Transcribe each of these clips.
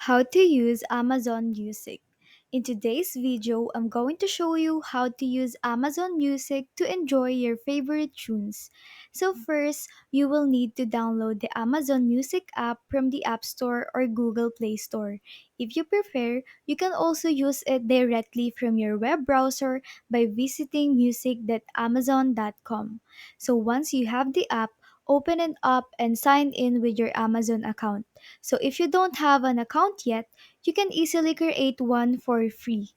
How to use Amazon Music. In today's video, I'm going to show you how to use Amazon Music to enjoy your favorite tunes. So first, you will need to download the Amazon Music app from the App Store or Google Play Store. If you prefer, you can also use it directly from your web browser by visiting music.amazon.com. So once you have the app, open it up and sign in with your Amazon account. So if you don't have an account yet, you can easily create one for free.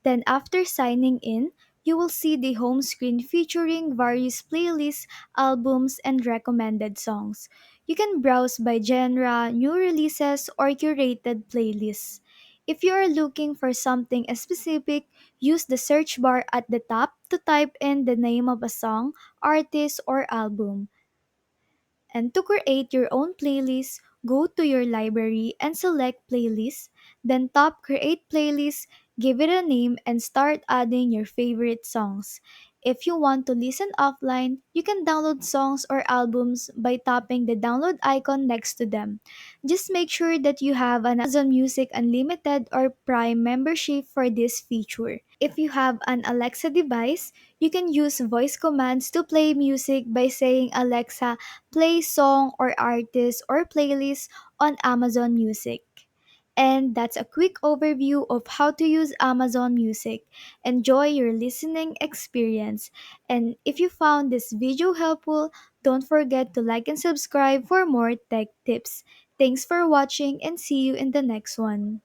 Then after signing in, you will see the home screen featuring various playlists, albums, and recommended songs. You can browse by genre, new releases, or curated playlists. If you are looking for something specific, use the search bar at the top to type in the name of a song, artist, or album. And to create your own playlist, go to your library and select Playlist, then tap Create Playlist, give it a name, and start adding your favorite songs. If you want to listen offline, you can download songs or albums by tapping the download icon next to them. Just make sure that you have an Amazon Music Unlimited or Prime membership for this feature. If you have an Alexa device, you can use voice commands to play music by saying Alexa, play song or artist or playlist on Amazon Music. And that's a quick overview of how to use Amazon Music. Enjoy your listening experience. And if you found this video helpful, don't forget to like and subscribe for more tech tips. Thanks for watching and see you in the next one.